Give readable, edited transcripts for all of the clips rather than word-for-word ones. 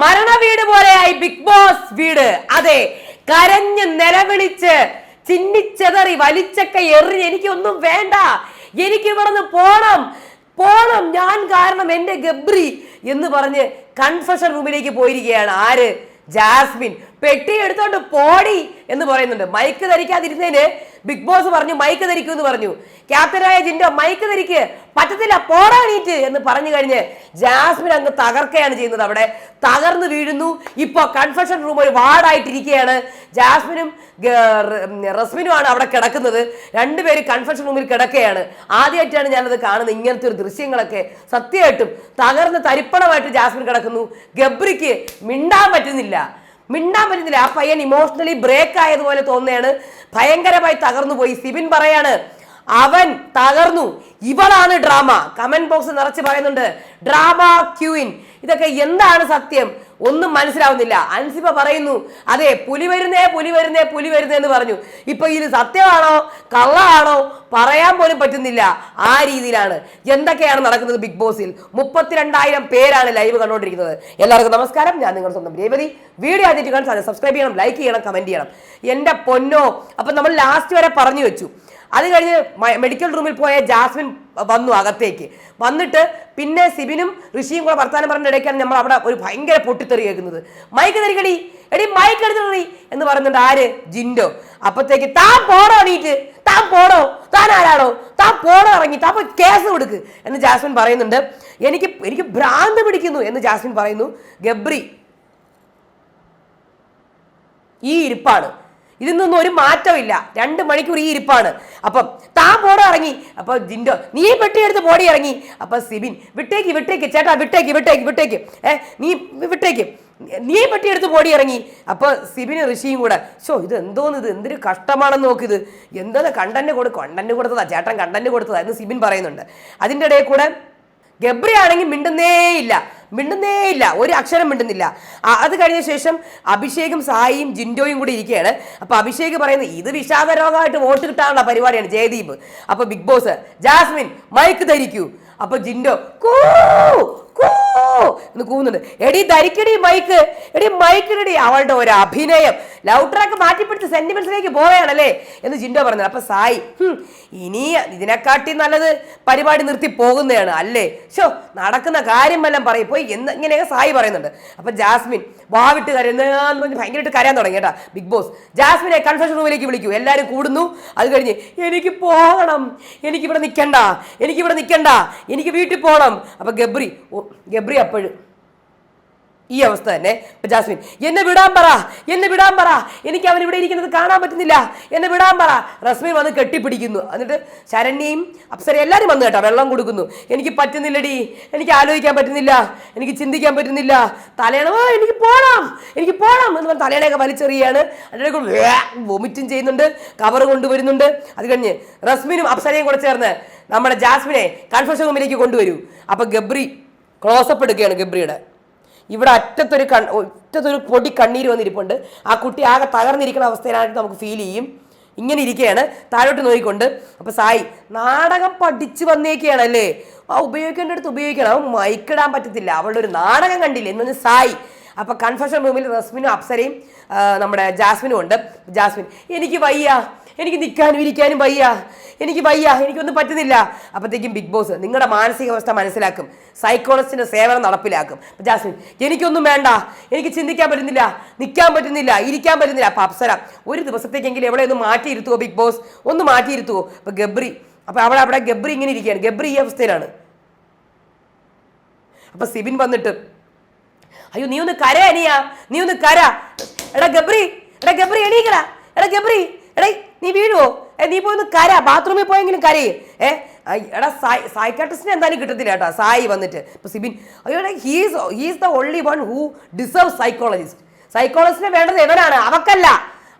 മരണ വീട് പോലെയായി ബിഗ് ബോസ് വീട്. അതെ, കരഞ്ഞ് നിലവിളിച്ച് ചിന്നിച്ചെതറി വലിച്ചൊക്കെ എറിഞ്ഞ് എനിക്കൊന്നും വേണ്ട, എനിക്ക് ഇവിടുന്ന് പോണം പോണം, ഞാൻ കാരണം എന്റെ ഗബ്രി എന്ന് പറഞ്ഞ് കൺഫഷൻ റൂമിലേക്ക് പോയിരിക്കുകയാണ്. ആര്? ജാസ്മിൻ. പെട്ടി എടുത്തോണ്ട് പോടി എന്ന് പറയുന്നുണ്ട്. മൈക്ക് ധരിക്കാതിരുന്നതിന് ബിഗ് ബോസ് പറഞ്ഞു മൈക്ക് ധരിക്കൂ എന്ന് പറഞ്ഞു. ക്യാപ്റ്റനായ ജിൻഡോ മൈക്ക് ധരിക്ക്, പറ്റത്തില്ല, പോടാണീറ്റ് എന്ന് പറഞ്ഞു കഴിഞ്ഞ് ജാസ്മിൻ അങ്ങ് തകർക്കുകയാണ് ചെയ്യുന്നത്. അവിടെ തകർന്നു വീഴുന്നു. ഇപ്പൊ കൺഫഷൻ റൂം ഒരു വാർഡായിട്ടിരിക്കുകയാണ്. ജാസ്മിനും റസ്മിനുമാണ് അവിടെ കിടക്കുന്നത്. രണ്ടുപേരും കൺഫഷൻ റൂമിൽ കിടക്കുകയാണ്. ആദ്യമായിട്ടാണ് ഞാനത് കാണുന്നത്, ഇങ്ങനത്തെ ഒരു ദൃശ്യങ്ങളൊക്കെ. സത്യമായിട്ടും തകർന്ന് തരിപ്പണമായിട്ട് ജാസ്മിൻ കിടക്കുന്നു. ഗബ്രിക്ക് മിണ്ടാൻ പറ്റുന്നില്ല. ആ പയ്യൻ ഇമോഷണലി ബ്രേക്ക് ആയതുപോലെ തോന്നുകയാണ്. ഭയങ്കരമായി തകർന്നു പോയി. സിബിൻ പറയാണ് അവൻ തകർന്നു, ഇവളാണ് ഡ്രാമ. കമന്റ് ബോക്സ് നിറച്ച് പറയുന്നുണ്ട് ഡ്രാമ ക്യൂയിൻ. ഇതൊക്കെ എന്താണ് സത്യം? ഒന്നും മനസ്സിലാവുന്നില്ല. അൻസിബ പറയുന്നു അതെ, പുലി വരുന്നേ എന്ന് പറഞ്ഞു. ഇപ്പൊ ഇത് സത്യമാണോ കള്ളാണോ പറയാൻ പോലും പറ്റുന്നില്ല. ആ രീതിയിലാണ് എന്തൊക്കെയാണ് നടക്കുന്നത് ബിഗ് ബോസിൽ. 32,000 പേരാണ് ലൈവ് കണ്ടുകൊണ്ടിരിക്കുന്നത്. എല്ലാവർക്കും നമസ്കാരം, ഞാൻ നിങ്ങളുടെ സ്വന്തം രേവതി. വീഡിയോ ആദ്യമായിട്ട് കാണാൻ സബ്സ്ക്രൈബ് ചെയ്യണം, ലൈക്ക് ചെയ്യണം, കമന്റ് ചെയ്യണം. എന്റെ പൊന്നോ, അപ്പൊ നമ്മൾ ലാസ്റ്റ് വരെ പറഞ്ഞു വെച്ചു. അത് കഴിഞ്ഞ് മെഡിക്കൽ റൂമിൽ പോയ ജാസ്മിൻ വന്നു അകത്തേക്ക്. വന്നിട്ട് പിന്നെ സിബിനും ഋഷിയും കൂടെ വർത്താനം പറഞ്ഞ ഇടയ്ക്കാണ് നമ്മൾ അവിടെ ഒരു ഭയങ്കര പൊട്ടിത്തെറി കേൾക്കുന്നത്. മൈക്ക് തരികടി, എടി മൈക്ക് എടുത്തടി എന്ന് പറയുന്നുണ്ട്. ആര്? ജിൻഡോ. അപ്പത്തേക്ക് താൻ പോടോ, എണീറ്റ് താൻ പോടോ, താൻ ആരാടോ, താൻ പോടോ, ഇറങ്ങി താൻ പോയി കേസ് കൊടുക്ക് എന്ന് ജാസ്മിൻ പറയുന്നുണ്ട്. എനിക്ക് ഭ്രാന്ത് പിടിക്കുന്നു എന്ന് ജാസ്മിൻ പറയുന്നു. ഗബ്രി ഈ ഇരിപ്പാണ്, ഇതിനൊന്നും ഒരു മാറ്റമില്ല. 2 മണിക്കൂർ ഈ ഇരിപ്പാണ്. അപ്പം താൻ പോടോ ഇറങ്ങി. അപ്പൊ ജിൻഡോ നീ പെട്ടിയെടുത്ത് പോടി ഇറങ്ങി. അപ്പൊ സിബിൻ വിട്ടേക്ക് ചേട്ടാ, വിട്ടേക്ക് നീ വിട്ടേക്ക്, നീ പെട്ടിയെടുത്ത് പോടി ഇറങ്ങി. അപ്പൊ സിബിന് ഋഷിയും കൂടെ ഇത് എന്തോന്ന്, ഇത് എന്തൊരു കഷ്ടമാണെന്ന് നോക്കിയത്, എന്തോന്ന് കണ്ടന്റ് കൊടുത്തതാ ചേട്ടൻ, കണ്ടന്റ് കൊടുത്തതാ എന്ന് സിബിൻ പറയുന്നുണ്ട്. അതിൻ്റെ ഇടയിൽ കൂടെ ഗബ്രി ആണെങ്കിൽ മിണ്ടുന്നേയില്ല, ഒരു അക്ഷരം മിണ്ടുന്നില്ല. അത് കഴിഞ്ഞ ശേഷം അഭിഷേകും സായിയും ജിൻഡോയും കൂടി ഇരിക്കുകയാണ്. അപ്പൊ അഭിഷേക് പറയുന്നത് ഇത് വിഷാദ രോഗമായിട്ട് വോട്ട് കിട്ടാനുള്ള പരിപാടിയാണ് ജയദീപ്. അപ്പൊ ബിഗ് ബോസ് ജാസ്മിൻ മൈക്ക് ധരിക്കൂ. അപ്പൊ ജിൻഡോ എന്ന് കൂന്നുണ്ട്. എടി ധരിക്കടി മൈക്ക്, എടി മൈക്കിനടി. അവളുടെ ഒരു അഭിനയം ലവ് ട്രാക്ക് മാറ്റിപ്പിടിച്ച് സെന്റിമെന്റ്സിലേക്ക് പോവുകയാണല്ലേ എന്ന് ജിൻഡോ പറഞ്ഞത്. അപ്പൊ സായി ഇനി ഇതിനെക്കാട്ടി നല്ലത് പരിപാടി നിർത്തി പോകുന്നതാണ് അല്ലേ, നടക്കുന്ന കാര്യം വല്ലതും പറയും പോയി എന്ന് ഇങ്ങനെയൊക്കെ സായി പറയുന്നുണ്ട്. അപ്പൊ ജാസ്മിൻ വാവിട്ട് കരയുന്ന ഭയങ്കരമായിട്ട് കരയാൻ തുടങ്ങി കേട്ടാ. ബിഗ് ബോസ് ജാസ്മിനെ കൺഫഷൻ റൂമിലേക്ക് വിളിക്കൂ, എല്ലാവരും കൂടുന്നു. അത് കഴിഞ്ഞ് എനിക്ക് പോകണം, എനിക്കിവിടെ നിൽക്കണ്ട, എനിക്ക് വീട്ടിൽ പോകണം. അപ്പൊ ഗബ്രി അപ്പോഴും ഈ അവസ്ഥ തന്നെ. ജാസ്മിൻ എന്നെ വിടാൻ പറ, എനിക്ക് അവൻ ഇവിടെ ഇരിക്കുന്നത് കാണാൻ പറ്റുന്നില്ല, എന്നെ വിടാൻ പറ. റസ്മിൻ വന്ന് കെട്ടിപ്പിടിക്കുന്നു. എന്നിട്ട് ശരണ്യയും അപ്സര എല്ലാവരും വന്നു കേട്ടോ, വെള്ളം കൊടുക്കുന്നു. എനിക്ക് പറ്റുന്നില്ലടി, എനിക്ക് ആലോചിക്കാൻ പറ്റുന്നില്ല, എനിക്ക് ചിന്തിക്കാൻ പറ്റുന്നില്ല, തലേണ എനിക്ക് പോണം എന്ന് പറഞ്ഞ് തലേണയൊക്കെ വലിച്ചെറിയാണ്. അതിൻ്റെ വൊമിറ്റും ചെയ്യുന്നുണ്ട്, കവർ കൊണ്ടുവരുന്നുണ്ട്. അത് കഴിഞ്ഞ് റസ്മിനും അപ്സരയും കൂടെ ചേർന്ന് നമ്മുടെ ജാസ്മിനെ കൺഫഷൻ റൂമിലേക്ക് കൊണ്ടുവരൂ. അപ്പൊ ഗബ്രി ക്ലോസപ്പ് എടുക്കുകയാണ്. ഗബ്രിയുടെ ഇവിടെ ഒറ്റത്തൊരു പൊടി കണ്ണീര് വന്നിരിപ്പുണ്ട്. ആ കുട്ടി ആകെ തകർന്നിരിക്കുന്ന അവസ്ഥയിലായിട്ട് നമുക്ക് ഫീൽ ചെയ്യും. ഇങ്ങനെ ഇരിക്കുകയാണ് താഴോട്ട് നോക്കിക്കൊണ്ട്. അപ്പൊ സായി നാടകം പഠിച്ചു വന്നേക്കുകയാണല്ലേ, ഉപയോഗിക്കേണ്ട അടുത്ത് ഉപയോഗിക്കണം. അവൻ മൈക്കിടാൻ പറ്റത്തില്ല, അവളുടെ ഒരു നാടകം കണ്ടില്ലേ എന്ന് പറഞ്ഞ് സായി. അപ്പൊ കൺഫഷൻ റൂമിൽ റസ്മിനും അപ്സരയും നമ്മുടെ ജാസ്മിനും ഉണ്ട്. ജാസ്മിൻ എനിക്ക് വയ്യ, എനിക്ക് നിൽക്കാനും ഇരിക്കാനും വയ്യ, എനിക്കൊന്നും പറ്റുന്നില്ല. അപ്പോഴത്തേക്കും ബിഗ് ബോസ് നിങ്ങളുടെ മാനസികാവസ്ഥ മനസ്സിലാക്കും, സൈക്കോളജിസ്റ്റിന്റെ സേവനം നടപ്പിലാക്കും. ജാസ്മിൻ എനിക്കൊന്നും വേണ്ട, എനിക്ക് ചിന്തിക്കാൻ പറ്റുന്നില്ല, നിൽക്കാൻ പറ്റുന്നില്ല, ഇരിക്കാൻ പറ്റുന്നില്ല. അപ്പൊ അപ്സര ഒരു ദിവസത്തേക്കെങ്കിലും എവിടെ ഒന്ന് മാറ്റിയിരുത്തുവോ ബിഗ് ബോസ്, ഒന്ന് മാറ്റിയിരുത്തുവോ. അപ്പൊ ഗബ്രി അവിടെ ഗബ്രി ഇങ്ങനെ ഇരിക്കുകയാണ്. ഗബ്രി ഈ അവസ്ഥയിലാണ്. അപ്പൊ സിബിൻ വന്നിട്ട് അയ്യോ നീ ഒന്ന് കര, നീ ഒന്ന് കര, എടാ ഗബ്രി എണീക്കടാ, എടാ ഗബ്രി നീ വീഴുവോ, നീ പോയി ഒന്ന് കര, ബാത്റൂമിൽ പോയെങ്കിലും കരയേ. എടാ സൈക്കാട്രിസ്റ്റിനെ എന്തായാലും കിട്ടത്തില്ല കേട്ടോ. സായി വന്നിട്ട് ഇപ്പൊ സിബിൻ അയ്യോ he's the only one who deserve സൈക്കോളജിസ്റ്റിനെ വേണ്ടത് എവനാണ്, അവക്കല്ല.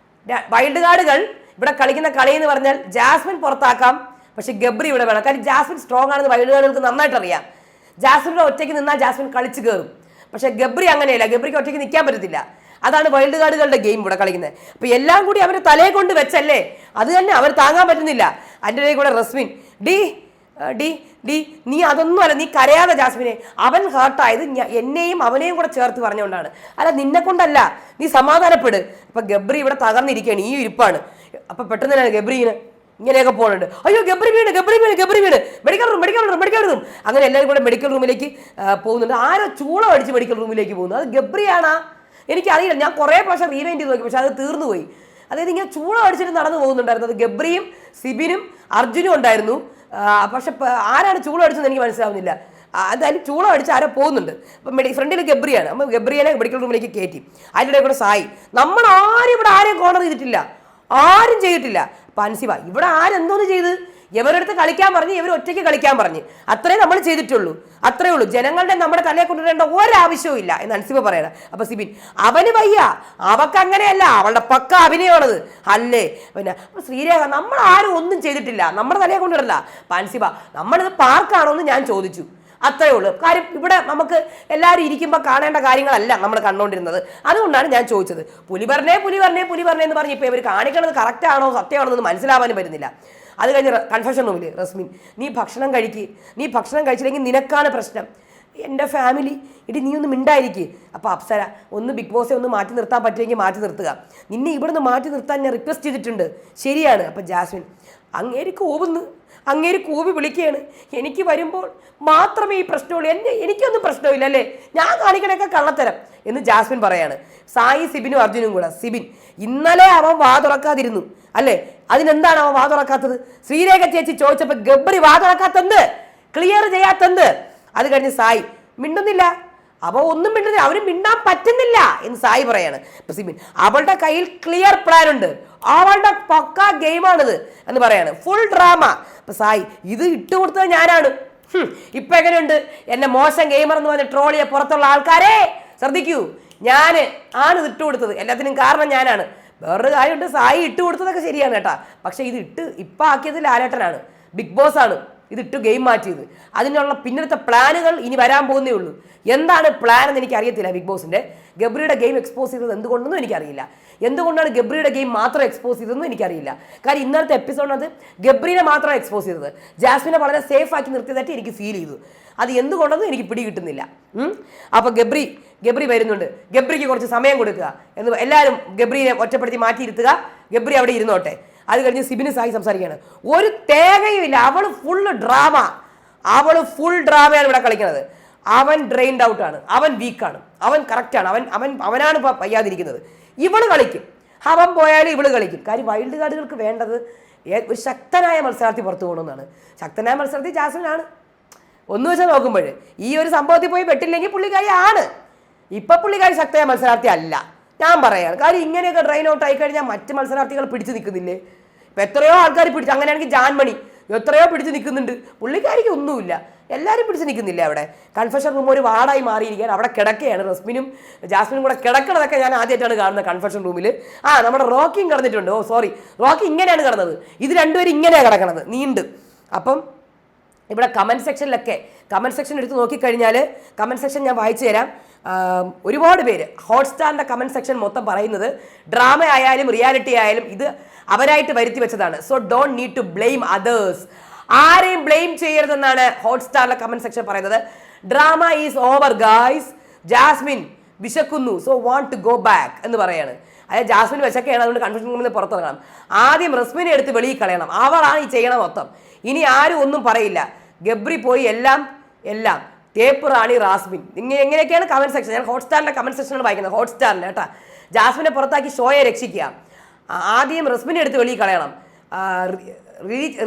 വൈൽഡ് കാർഡുകൾ ഇവിടെ കളിക്കുന്ന കളി എന്ന് പറഞ്ഞാൽ ജാസ്മിൻ പുറത്താക്കാം, പക്ഷെ ഗബ്രി ഇവിടെ വേണം. കാരണം ജാസ്മിൻ സ്ട്രോങ് ആണെന്ന് വൈൽഡ് കാർഡുകൾക്ക് നന്നായിട്ട് അറിയാം. ജാസ്മിൻ്റെ ഒറ്റയ്ക്ക് നിന്നാൽ ജാസ്മിൻ കളിച്ചു കയറും. പക്ഷെ ഗബ്രി അങ്ങനെയല്ല, ഗബ്രിക്ക് ഒറ്റയ്ക്ക് നിൽക്കാൻ പറ്റത്തില്ല. അതാണ് വൈൽഡ് കാർഡുകളുടെ ഗെയിം ഇവിടെ കളിക്കുന്നത്. അപ്പൊ എല്ലാം കൂടി അവരെ തലയെ കൊണ്ട് വെച്ചല്ലേ, അത് തന്നെ അവർ താങ്ങാൻ പറ്റുന്നില്ല. അതിൻ്റെ ഇടയിൽ കൂടെ റസ്മിൻ ഡി ഡി നീ അതൊന്നും അല്ല, നീ കരയാതെ ജാസ്മിനെ. അവൻ ഹേർട്ടായത് എന്നെയും അവനെയും കൂടെ ചേർത്ത് പറഞ്ഞുകൊണ്ടാണ്, അല്ല നിന്നെ കൊണ്ടല്ല. നീ സമാധാനപ്പെട്. അപ്പൊ ഗബ്രി ഇവിടെ തകർന്നിരിക്കുകയാണ്, ഈ ഇരിപ്പാണ്. അപ്പൊ പെട്ടെന്ന് തന്നെ ഗബ്രി ഇങ്ങനെയൊക്കെ പോകുന്നുണ്ട്. അയ്യോ ഗബ്രി വീണ്, ഗബ്രി വീണ്, ഗബ്രി വീണ്, medical room, medical room, medical room. അങ്ങനെ എല്ലാവരും കൂടെ മെഡിക്കൽ റൂമിലേക്ക് പോകുന്നുണ്ട്. ആരോ ചൂളം അടിച്ച് മെഡിക്കൽ റൂമിലേക്ക് പോകുന്നു. അത് ഗബ്രിയാണാ എനിക്കറിയില്ല. ഞാൻ കുറേ പ്രാവശ്യം റീവൈൻഡ് ചെയ്ത് നോക്കി, പക്ഷെ അത് തീർന്നു പോയി. അതായത് ഇങ്ങനെ ചൂളം അടിച്ചിട്ട് നടന്നു പോകുന്നുണ്ടായിരുന്നു. അത് ഗബ്രിയും സിബിനും അർജുനും ഉണ്ടായിരുന്നു. പക്ഷെ ആരാണ് ചൂളം അടിച്ചതെന്ന് എനിക്ക് മനസ്സിലാവുന്നില്ല. എന്തായാലും ചൂളം അടിച്ച് ആരോ പോകുന്നുണ്ട്. അപ്പം ഫ്രണ്ടിൽ ഗബ്രിയാണ്. അപ്പം ഗബ്രിയെ മെഡിക്കൽ റൂമിലേക്ക് കയറ്റി. അതിൻ്റെ കൂടെ സായി. നമ്മൾ ആരും ഇവിടെ ആരെയും കോർണർ ചെയ്തിട്ടില്ല, ആരും ചെയ്തിട്ടില്ല. അപ്പം അൻസിബ ഇവിടെ ആരെന്തോന്ന് ചെയ്ത്, ഇവരടുത്ത് കളിക്കാൻ പറഞ്ഞ് ഇവർ ഒറ്റയ്ക്ക് കളിക്കാൻ പറഞ്ഞ്, അത്രേ നമ്മൾ ചെയ്തിട്ടുള്ളൂ, അത്രേ ഉള്ളൂ. ജനങ്ങളുടെ നമ്മുടെ തലയെ കൊണ്ടുവരേണ്ട ഒരാവശ്യവും ഇല്ല എന്ന് അൻസിബ പറയണം. അപ്പൊ സിബിൻ അവന് വയ്യ, അവക്ക് അങ്ങനെയല്ല, അവളുടെ പക്ക അഭിനയമാണത് അല്ലേ. പിന്നെ ശ്രീരേഖ നമ്മൾ ആരും ഒന്നും ചെയ്തിട്ടില്ല, നമ്മുടെ തലയെ കൊണ്ടുവരല്ല. അപ്പൊ അൻസിബ നമ്മളിത് പാർക്കാണോ എന്ന് ഞാൻ ചോദിച്ചു, അത്രേ ഉള്ളൂ. കാര്യം ഇവിടെ നമുക്ക് എല്ലാവരും ഇരിക്കുമ്പോൾ കാണേണ്ട കാര്യങ്ങളല്ല നമ്മൾ കണ്ടുകൊണ്ടിരുന്നത്, അതുകൊണ്ടാണ് ഞാൻ ചോദിച്ചത്. പുലി പറഞ്ഞേ പുലി പറഞ്ഞേ പുലി പറഞ്ഞേ എന്ന് പറഞ്ഞ് ഇപ്പോൾ ഇവർ കാണിക്കണത് കറക്റ്റ് ആണോ സത്യമാണോ എന്ന് മനസ്സിലാവാനും പറ്റുന്നില്ല. അത് കഴിഞ്ഞ് കൺഫെഷൻ റൂമിൽ റസ്മിൻ നീ ഭക്ഷണം കഴിക്കുക, നീ ഭക്ഷണം കഴിച്ചില്ലെങ്കിൽ നിനക്കാണ് പ്രശ്നം. എൻ്റെ ഫാമിലി ഇടി നീ ഒന്ന് മിണ്ടായിരിക്കുക. അപ്പോൾ അപ്സര ഒന്ന് ബിഗ് ബോസെ ഒന്ന് മാറ്റി നിർത്താൻ പറ്റുമെങ്കിൽ മാറ്റി നിർത്തുക, നിന്നെ ഇവിടുന്ന് മാറ്റി നിർത്താൻ ഞാൻ റിക്വസ്റ്റ് ചെയ്തിട്ടുണ്ട്. ശരിയാണ്. അപ്പം ജാസ്മിൻ അങ്ങേര് കോപുന്നു, അങ്ങേര് കൂവി വിളിക്കുകയാണ്, എനിക്ക് വരുമ്പോൾ മാത്രമേ ഈ പ്രശ്നമുള്ളൂ, എനിക്കൊന്നും പ്രശ്നമില്ല അല്ലേ, ഞാൻ കാണിക്കണൊക്കെ കള്ളത്തരം എന്ന് ജാസ്മിൻ പറയാണ്. സായി സിബിനും അർജുനും കൂടെ. സിബിൻ ഇന്നലെ അവൻ വാ തുറക്കാതിരുന്നു അല്ലേ, അതിനെന്താണ് അവൻ വാ തുറക്കാത്തത്? ശ്രീരേഖ ചേച്ചി ചോദിച്ചപ്പോൾ ഗബ്രി വാ തുറക്കാത്തത്, ക്ലിയർ ചെയ്യാത്തത്. അത് കഴിഞ്ഞ് സായി മിണ്ടുന്നില്ല, അപ്പോൾ ഒന്നും മിണ്ടുന്നില്ല, അവന് മിണ്ടാൻ പറ്റുന്നില്ല എന്ന് സായി പറയാണ്. സിബിൻ അവളുടെ കയ്യിൽ ക്ലിയർ പ്ലാൻ ഉണ്ട്, അവളുടെ പക്ക ഗെയിമാണിത് എന്ന് പറയാണ്, ഫുൾ ഡ്രാമ. അപ്പൊ സായി ഇത് ഇട്ടുകൊടുത്തത് ഞാനാണ്, ഇപ്പൊ എങ്ങനെയുണ്ട് എന്നെ മോശം ഗെയിമർ എന്ന് പറഞ്ഞ് ട്രോളിയെ പുറത്തുള്ള ആൾക്കാരെ ശ്രദ്ധിക്കൂ, ഞാൻ ആണ് ഇത് ഇട്ടുകൊടുത്തത്, എല്ലാത്തിനും കാരണം ഞാനാണ്. വേറൊരു കാര്യമുണ്ട്, സായി ഇട്ട് കൊടുത്തതൊക്കെ ശരിയാണ് കേട്ടാ, പക്ഷെ ഇത് ഇപ്പം ആക്കിയത് ലാലേട്ടനാണ്, ബിഗ് ബോസ് ആണ് ഇതിട്ട് ഗെയിം മാറ്റിയത്. അതിനുള്ള പിന്നത്തെ പ്ലാനുകൾ ഇനി വരാൻ പോകുന്നേ ഉള്ളൂ. എന്താണ് പ്ലാൻ എന്ന് എനിക്കറിയത്തില്ല. ബിഗ് ബോസിന്റെ ഗബ്രിയുടെ ഗെയിം എക്സ്പോസ് ചെയ്തത് എന്തുകൊണ്ടെന്നും എനിക്കറിയില്ല, എന്തുകൊണ്ടാണ് ഗബ്രിയുടെ ഗെയിം മാത്രം എക്സ്പോസ് ചെയ്തതെന്നും എനിക്കറിയില്ല. കാര്യം ഇന്നലത്തെ എപ്പിസോഡിനകത്ത് ഗബ്രിനെ മാത്രം എക്സ്പോസ് ചെയ്തത്, ജാസ്മിനെ വളരെ സേഫ് ആക്കി നിർത്തിയതായിട്ട് എനിക്ക് ഫീൽ ചെയ്തു. അത് എന്തുകൊണ്ടെന്നും എനിക്ക് പിടി കിട്ടുന്നില്ല. അപ്പോൾ ഗബ്രി വരുന്നുണ്ട്, ഗബ്രിക്ക് കുറച്ച് സമയം കൊടുക്കുക എന്ന് എല്ലാവരും ഗബ്രിനെ ഒറ്റപ്പെടുത്തി മാറ്റിയിരുത്തുക, ഗബ്രി അവിടെ ഇരുന്നോട്ടെ. അത് കഴിഞ്ഞ് സിബിന് സായി സംസാരിക്കുകയാണ്, ഒരു തേങ്ങയുമില്ല, അവള് ഫുൾ ഡ്രാമയാണ് ഇവിടെ കളിക്കുന്നത്. അവൻ ഡ്രെയിൻഡ് ഔട്ടാണ്, അവൻ വീക്കാണ്, അവൻ കറക്റ്റാണ്, അവനാണ് ഇപ്പോൾ വയ്യാതിരിക്കുന്നത്. ഇവള് കളിക്കും, അവൻ പോയാലും ഇവള് കളിക്കും. കാര്യം വൈൽഡ് കാർഡുകൾക്ക് വേണ്ടത് ഒരു ശക്തനായ മത്സരാർത്ഥി പുറത്തു പോകണമെന്നാണ്. ശക്തനായ മത്സരാർത്ഥി ജാസ്മിനാണ്. ഒന്ന് വെച്ചാൽ നോക്കുമ്പോൾ ഈ ഒരു സംഭവത്തിൽ പോയി പെട്ടില്ലെങ്കിൽ പുള്ളിക്കാരി ആണ്. ഇപ്പൊ പുള്ളിക്കാരി ശക്തമായ മത്സരാർത്ഥി അല്ല, ഞാൻ പറയാണ്. കാര്യം ഇങ്ങനെയൊക്കെ ഡ്രെയിൻ ഔട്ട് ആയി കഴിഞ്ഞാൽ മറ്റ് മത്സരാർത്ഥികൾ പിടിച്ചു നിൽക്കുന്നില്ലേ? ഇപ്പം എത്രയോ ആൾക്കാർ പിടിച്ചു, അങ്ങനെയാണെങ്കിൽ ജാൻമണി എത്രയോ പിടിച്ചു നിൽക്കുന്നുണ്ട്, പുള്ളിക്കാരിക്ക് ഒന്നുമില്ല, എല്ലാവരും പിടിച്ചു നിൽക്കുന്നില്ല. അവിടെ കൺഫെഷൻ റൂം ഒരു വാർഡായി മാറിയിരിക്കുകയാണ്, അവിടെ കിടക്കുകയാണ്. റസ്മിനും ജാസ്മിനും കൂടെ കിടക്കണതൊക്കെ ഞാൻ ആദ്യമായിട്ടാണ് കാണുന്നത് കൺഫെഷൻ റൂമിൽ. നമ്മുടെ റോക്കിയും കിടന്നിട്ടുണ്ട്, റോക്കി ഇങ്ങനെയാണ് കിടന്നത്, ഇത് രണ്ടുപേരും ഇങ്ങനെയാണ് കിടക്കണത് നീണ്ട്. അപ്പം ഇവിടെ കമൻറ്റ് സെക്ഷൻ എടുത്ത് നോക്കിക്കഴിഞ്ഞാൽ കമൻറ്റ് സെക്ഷൻ ഞാൻ വായിച്ചു തരാം. ഒരുപാട് പേര് ഹോട്ട്സ്റ്റാറിൻ്റെ കമൻറ്റ് സെക്ഷൻ മൊത്തം പറയുന്നത് ഡ്രാമ ആയാലും റിയാലിറ്റി ആയാലും ഇത് അവരായിട്ട് വരുത്തി വെച്ചതാണ്. So don't need to blame others, ആരെയും ബ്ലെയിം ചെയ്യരുതെന്നാണ് ഹോട്ട്സ്റ്റാറിലെ കമൻറ്റ് സെക്ഷൻ പറയുന്നത്. Drama is over guys, Jasmine വിശക്കുന്നു, so want to go back എന്ന് പറയാണ്. അതായത് ജാസ്മിൻ വിശക്കുകയാണ്, അതുകൊണ്ട് കൺഫ്യൂഷൻ റൂമിൽ പുറത്തിറങ്ങണം. ആദ്യം റസ്മിനെ എടുത്ത് വെളിയിൽ കളയണം, അവളാണ് ഈ ചെയ്യണം മൊത്തം. ഇനി ആരും ഒന്നും പറയില്ല, ഗബ്രി പോയി എല്ലാം തേപ്പ് റാണി റാസ്മിൻ, എങ്ങനെയൊക്കെയാണ് കമൻറ്റ് സെക്ഷൻ. ഞാൻ ഹോട്ട്സ്റ്റാറിൻ്റെ കമൻറ്റ് സെക്ഷനാണ് വായിക്കുന്നത്, ഹോട്ട്സ്റ്റാറിൻ്റെ കേട്ടാ. ജാസ്മിനെ പുറത്താക്കി ഷോയെ രക്ഷിക്കുക, ആദ്യം റസ്മിനെ എടുത്ത് വെളിയിൽ കളയണം.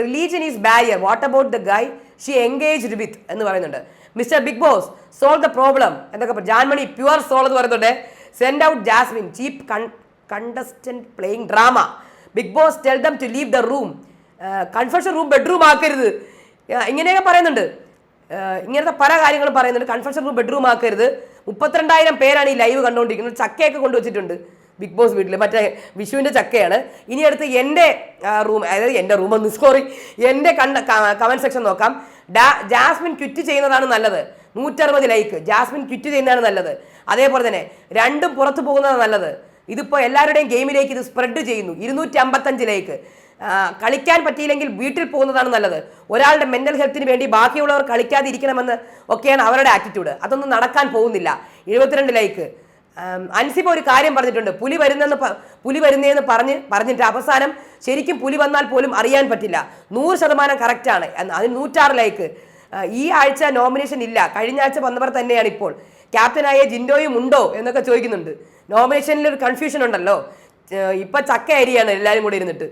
Religion is barrier, what about the guy she engaged with എന്ന് പറയുന്നുണ്ട്. Mister Bigg Boss solve the problem എന്നൊക്കെ ജാൻമണി പ്യുവർ സോൾ എന്ന് പറയുന്നുണ്ട്. Send out Jasmine, cheap contestant playing drama. Bigg Boss tell them to leave the room, confession room bedroom ആക്കരുത്, ഇങ്ങനെയൊക്കെ പറയുന്നുണ്ട്. ഇങ്ങനത്തെ പല കാര്യങ്ങളും പറയുന്നുണ്ട്. കൺഫെഷൻ റൂം ബെഡ്റൂം ആക്കരുത്. 32,000 പേരാണ് ഈ ലൈവ് കണ്ടുകൊണ്ടിരിക്കുന്നത്. ചക്കയൊക്കെ കൊണ്ടുവച്ചിട്ടുണ്ട് ബിഗ് ബോസ് വീട്ടിൽ, മറ്റേ വിഷുവിൻ്റെ ചക്കയാണ്. ഇനി അടുത്ത് എൻ്റെ റൂം, അതായത് എൻ്റെ റൂമൊന്ന് എൻ്റെ കമൻറ്റ് സെക്ഷൻ നോക്കാം. ജാസ്മിൻ ക്വിറ്റ് ചെയ്യുന്നതാണ് നല്ലത്, 160 ലൈക്ക്. ജാസ്മിൻ ക്വിറ്റ് ചെയ്യുന്നതാണ് നല്ലത്. അതേപോലെ തന്നെ രണ്ടും പുറത്തു പോകുന്നതാണ് നല്ലത്. ഇതിപ്പോൾ എല്ലാവരുടെയും ഗെയിമിലേക്ക് ഇത് സ്പ്രെഡ് ചെയ്യുന്നു, 255 ലൈക്ക്. കളിക്കാൻ പറ്റിയില്ലെങ്കിൽ വീട്ടിൽ പോകുന്നതാണ് നല്ലത്. ഒരാളുടെ മെന്റൽ ഹെൽത്തിന് വേണ്ടി ബാക്കിയുള്ളവർ കളിക്കാതിരിക്കണമെന്ന് ഒക്കെയാണ് അവരുടെ ആറ്റിറ്റ്യൂഡ്. അതൊന്നും നടക്കാൻ പോകുന്നില്ല. 72 ലൈക്ക്. അൻസിബ ഒരു കാര്യം പറഞ്ഞിട്ടുണ്ട്, പുലി വരുന്നതെന്ന് പറഞ്ഞിട്ട് അവസാനം ശരിക്കും പുലി വന്നാൽ പോലും അറിയാൻ പറ്റില്ല. 100% കറക്റ്റാണ്. അതിന് 106 ലൈക്ക്. ഈ ആഴ്ച നോമിനേഷൻ ഇല്ല, കഴിഞ്ഞ ആഴ്ച വന്നവർ തന്നെയാണ് ഇപ്പോൾ. ക്യാപ്റ്റനായ ജിൻഡോയും ഉണ്ടോ എന്നൊക്കെ ചോദിക്കുന്നുണ്ട്. നോമിനേഷനിൽ ഒരു കൺഫ്യൂഷൻ ഉണ്ടല്ലോ. ഇപ്പൊ ചക്ക അരിയാണ് എല്ലാവരും കൂടി ഇരുന്നിട്ട്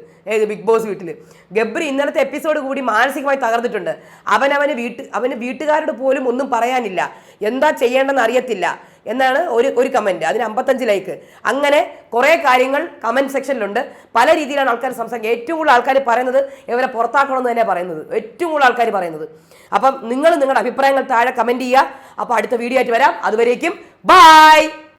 ബിഗ് ബോസ് വീട്ടിൽ. ഗബ്രി ഇന്നലത്തെ എപ്പിസോഡ് കൂടി മാനസികമായി തകർന്നിട്ടുണ്ട്. അവന് വീട്ടുകാരോട് പോലും ഒന്നും പറയാനില്ല, എന്താ ചെയ്യേണ്ടെന്ന് അറിയത്തില്ല എന്നാണ് ഒരു കമന്റ്. അതിന് 55 ലൈക്ക്. അങ്ങനെ കുറെ കാര്യങ്ങൾ കമന്റ് സെക്ഷനിലുണ്ട്. പല രീതിയിലാണ് ആൾക്കാർ സംസാരിക്കുക. ഏറ്റവും കൂടുതൽ ആൾക്കാർ പറയുന്നത് ഇവരെ പുറത്താക്കണമെന്ന് തന്നെ പറയുന്നത്, ഏറ്റവും കൂടുതൽ ആൾക്കാർ പറയുന്നത്. അപ്പം നിങ്ങൾ നിങ്ങളുടെ അഭിപ്രായങ്ങൾ താഴെ കമന്റ് ചെയ്യുക. അപ്പൊ അടുത്ത വീഡിയോ ആയിട്ട് വരാം. അതുവരേക്കും ബൈ.